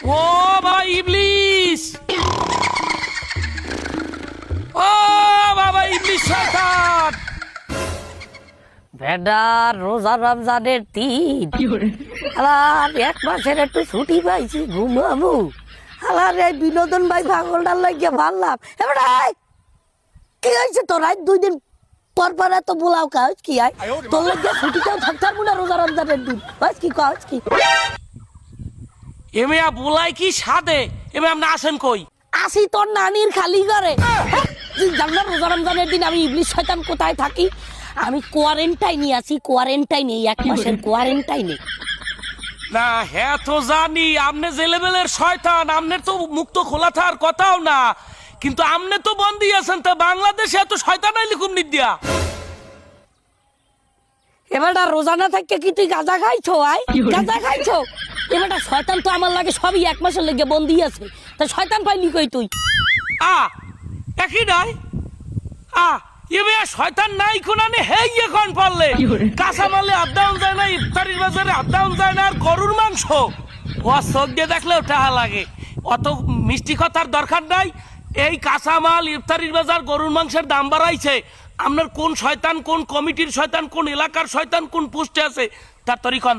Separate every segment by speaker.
Speaker 1: ও বাবা ইবলিস, ও বাবা ইবলিস শয়তান।
Speaker 2: বেডা রোজা রমজানের দিন আর এক মাসের একটু ছুটি পাইছি, ঘুমাবো। আলার এই বিনোদন ভাই পাগলটার লাগিয়ে ভাবলাম এবার কি হয়েছে তোর? আজ 2 দিন পর পর এত বোলাও কাজ কি আয় তোর লাগিয়ে ছুটিটাও থাকতে পারবো না রোজা রমজানের দিন। কি কাজ কি
Speaker 1: এমিয়া বুলাই কি সাদে? এমে আপনি আসেন কই?
Speaker 2: আসি তোর নানির খালি করে। তুই জান না রোজা রমজানের দিন আমি ইবলিস শয়তান কোথায় থাকি? আমি কোয়ারেন্টাইনে আছি, কোয়ারেন্টাইনে, 1 মাসের কোয়ারেন্টাইনে।
Speaker 1: না হ্যাঁ তো জানি আমনে যে লেভেলের শয়তান, আমনের তো মুক্ত খোলা থাকার কথাও না, কিন্তু আমনে তো বন্দি আছেন। তা বাংলাদেশে এত শয়তান আইলি কুমনি দিয়া?
Speaker 2: এবারটা রোজা না থাকতে কি তুই গাঁজা খাইছো? আয় গাঁজা খাইছো? এবারটা শয়তান তো আমার লাগে সবই 1 মাসের লেগে বন্দি আছে, তা শয়তান পাইলি কই তুই?
Speaker 1: একই নাই এবে শয়তান নাই কোনানে হে এখন পারলে কাঁচামালে আড্ডাউন যায় না, ইফতারির বাজারে আড্ডাউন যায় না, আর গরুর মাংস ও চোখ দিয়ে দেখলেও টাহা লাগে। অত মিষ্টি কথার দরকার নাই। এই কাঁচামাল, ইফতারির বাজার, গরুর মাংসের দাম বাড়াইছে। আপনার কোন শয়তান, কোন কমিটির শয়তান, কোন এলাকার শয়তান, কোন পোস্টে আছে তার তরিকন?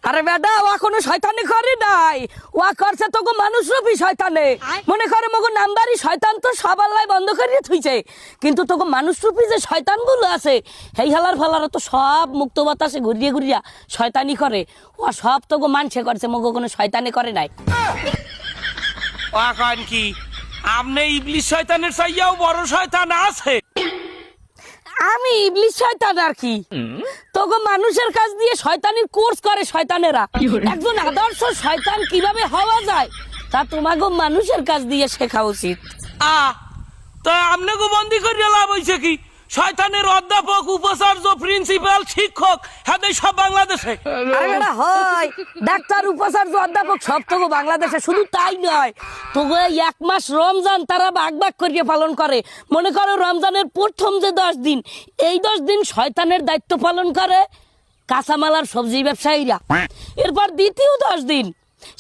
Speaker 2: আরে বেটা ও কোনো শয়তানি করে নাই, ও করছে তোকে মানুষ রূপী শয়তানে। মনে করে মগো নাম্বারই শয়তান তো সব আল্লাহ বন্ধ করিয়ে থুইছে, কিন্তু তোকে মানুষ রূপী যে শয়তান গুলো আছে হেই হালার ফালার তো সব মুক্ত বাতাসে ঘুরিয়ে ঘুরিয়া শয়তানি করে। ও সব তোকে মানছে করছে, মগো কোনো শয়তানি করে নাই।
Speaker 1: ও কন কি আপনি ইবলিস শয়তানের চাইয়াও বড় শয়তান আছে?
Speaker 2: আমি ইবলিস শয়তান আর কি? তোগো মানুষের কাছ দিয়ে শয়তানির কোর্স করে শয়তানেরা। একজন আদর্শ শয়তান কিভাবে হওয়া যায় তা তোমাকে মানুষের কাছ দিয়ে শেখা উচিত।
Speaker 1: তা আপনাকে বন্দি করিয়া লাভ হয়েছে কি? শয়তানের অধ্যাপক, উপাচার্য, প্রিন্সিপাল, শিক্ষক হ্যাঁ সব বাংলাদেশে।
Speaker 2: আরে বেটা হয় ডাক্তার, উপাচার্য, অধ্যাপক সব তোগো বাংলাদেশে। শুধু তাই নয়, তোগো 1 মাস রমজান তারা ভাগ ভাগ করিয়ে পালন করে। মনে করো রমজানের প্রথম যে 10 দিন, এই 10 দিন শয়তানের দায়িত্ব পালন করে কাঁচামাল আর সবজি ব্যবসায়ীরা। এরপর দ্বিতীয় 10 দিন,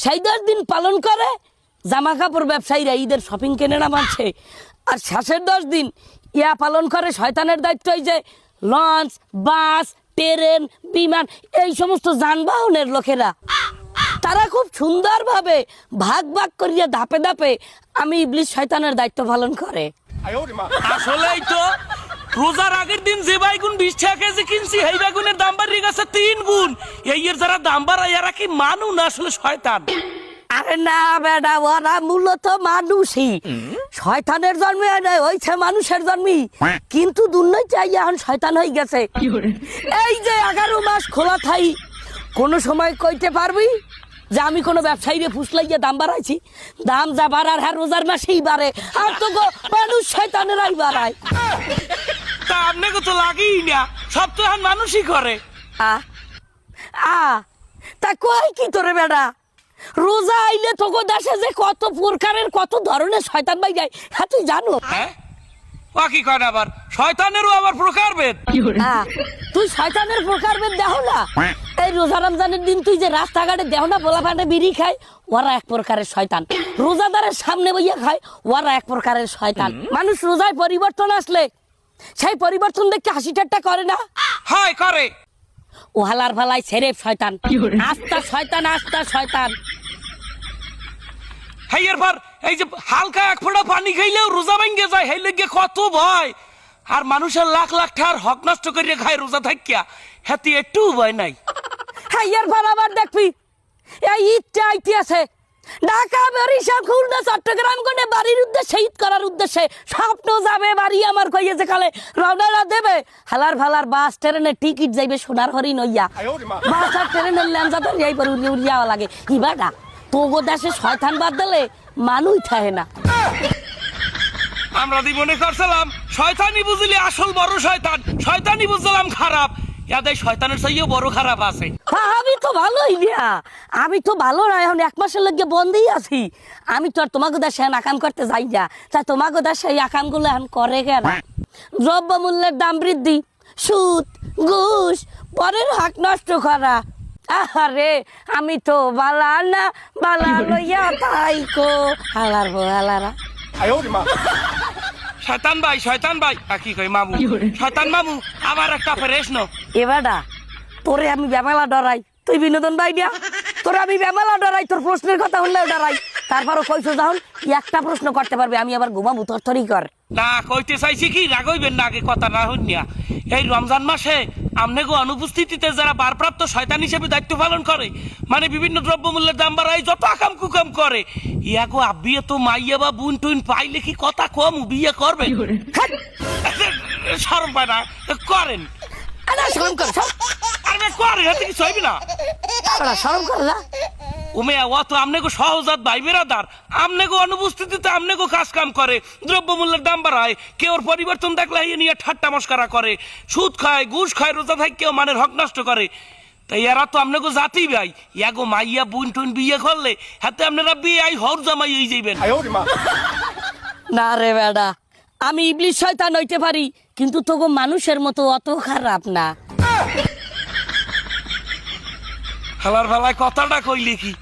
Speaker 2: সেই 10 দিন পালন করে জামা কাপড় ব্যবসায়ীরা, ঈদের শপিং কেনে না মানছে। আর শেষের 10 দিন ইয়া পালন করে শয়তানের দায়িত্ব, এই যে লঞ্চ, বাস, ট্রেন, বিমান, এই সমস্ত যানবাহনের লোকেরা তারা খুব সুন্দরভাবে ভাগ ভাগ করিয়া ধাপে ধাপে আমি ইবলিস শয়তানের দায়িত্ব পালন করে।
Speaker 1: আসলেই তো রোজার আগের দিন যে বাইগুন 20 টাকা কেজি কিনছি, এই বেগুনের দাম বাড়িয়ে গেছে 3 গুণ। এই এর যারা দাম বাড়ায় এরা কি মানুষ না আসলে শয়তান?
Speaker 2: আরে না বেটা, ওরা মূলত মানুষই। শয়তানের জন্মে হয়েছে মানুষের জন্মই, কিন্তু দুর্নয় চাই এখন শয়তান হয়ে গেছে। এই যে 11 মাস খোলা থাই, কোনো সময় কইতে পারবি যে আমি কোনো ব্যবসায়ীরে ফুসলাইয়া দাম বাড়াইছি? দাম যা বাড়ার হ্যাঁ রোজার মাসেই বাড়ে, আর তো মানুষ শয়তানেরাই বাড়ায়।
Speaker 1: তা আপনাকে তো লাগেই না, সব তো এখন মানুষই করে।
Speaker 2: তা কই কি তোরে বেটা? রোজা আইলে তোকে দেশে যে কত প্রকারের কত ধরনের শয়তান বাই যায় হ্যাঁ তুই জানো?
Speaker 1: হ্যাঁ ও কি কয় আবার শয়তানেরও আবার প্রকারভেদ?
Speaker 2: তুই শয়তানের প্রকারভেদ দেহ না? এই রোজা রমজানের দিন তুই যে রাস্তাঘাটে দেহ না পোলা ফাটে বিড়ি খায়, ওরা এক প্রকারের শয়তান। রোজাদারের সামনে বইয়া খায়, ওরা এক প্রকারের শয়তান। মানুষ রোজায় পরিবর্তন আসলে সেই পরিবর্তন দেখে হাসি ঠাট্টা করে না?
Speaker 1: হয় করে।
Speaker 2: ও হালার ফালাই সেরেফ শয়তান, আস্তা শয়তান, আস্তা শয়তান।
Speaker 1: হ্যাঁ এরপর এই যে হালকা 1 ফোঁটা পানি খাইলেও রোজা ভেঙে যায়, হেই লেগে কত ভয়। আর মানুষের লাখ লাখ টাকার হক নষ্ট করিয়া খায় রোজা থাকিয়া, হাতি একটু ভয় নাই।
Speaker 2: হ্যাঁ এরপর আবার দেখবি এই ঈদটা আইতে আছে, ঢাকা, বরিশাল, খুলনা, চট্টগ্রাম করে বাড়ির উদ্দেশ্যে, ঈদ করার উদ্দেশ্যে স্বপ্ন যাবে বাড়ি আমার কইয়েছে কালে রওনা দেবে। হালার ফালার বাস ট্রেনের টিকিট যাইবে সোনার হরিণ হইয়া, বাস আর ট্রেনের ল্যাংচা তো যাই পরে উড়িয়া লাগে। কি বাটা তোগো দেশে শয়তান বাদ দিলে মানুষ থাকে না।
Speaker 1: আমরা মনে করছিলাম শয়তানি বুঝলি আসল বড় শয়তান, শয়তানি বুঝলাম খারাপ। ইয়াদের শয়তানের চাইও বড় খারাপ আছে।
Speaker 2: আমি তো ভালোই দিয়া, আমি তো ভালো না, এখন 1 মাসের লেগে বন্ধই আছি। আমি তো আর তোমাকে দেশে আকাম করতে যাই না, তা তোমাকে দেশে এই আকামগুলো এখন করে কেন? দ্রব্য মূল্যের দাম বৃদ্ধি, সুদ, ঘুষ, পরের হক নষ্ট করা, আরে আমি তো বালা না, বালা লইয়া তাইকো হালার বউ হালারা।
Speaker 1: শয়তান ভাই কি কই মামু, শয়তান মামু আমার একটা প্রশ্ন।
Speaker 2: এবারটা তোরে আমি বেমেলা ডরাই, তুই বিনোদন ভাই দিয়া তোরে আমি বেমেলা ডরাই, তোর প্রশ্নের কথা হলেও ডরাই। তারপরও কইছো যখন একটা প্রশ্ন করতে পারবে, আমি আবার ঘুমাবো তরতরি কর।
Speaker 1: না কইতে চাইছি কি, রাগইবেন না, আগে কথা না হইনিয়া। এই রমজান মাসে আমনেগো অনুপস্থিতিতে যারা বারপ্রাপ্ত শয়তান হিসেবে দায়িত্ব পালন করে, মানে বিভিন্ন দ্রব্যমূল্যের দাম বাড়াই যত আকাম কুকাম করে, ইয়াগো আব্বিয়ে তো মাইয়া বা বুন টুন পাইলে কি কথা কম বিয়ে করবে? শরম পায় না করেন?
Speaker 2: আরে শরম কর,
Speaker 1: আরে করেন, এতে কিছু হইবে না।
Speaker 2: শরম কর না।
Speaker 1: উমেয়া অত আমনেগো সহজাত ভাই বেরাদার, আমনেগো অনুপস্থিতিতে আমনেগো কাজ কাম করে, দ্রব্যমূল্যের দাম বাড়ায়, কেউ পরিবর্তন দেখলে এই নিয়ে ঠাট্টা মস্কারা করে, সুদ খায়, ঘুষ খায়, রোজা থাকে, কেউ মানের হক নষ্ট করে। তাই এরা তো আমনেগো জাতি ভাই, ইয়াগো মাইয়া বুন টুন বিয়ে করলে হাতে আপনারা বিয়ে আই হর জামাই এই যাইবেন।
Speaker 2: না রে বেডা, আমি ইবলিশ শয়তান হইতে পারি, কিন্তু তোগো মানুষের মতো অত খারাপ না।
Speaker 1: হালার ভালায় কথাটা কইলে কি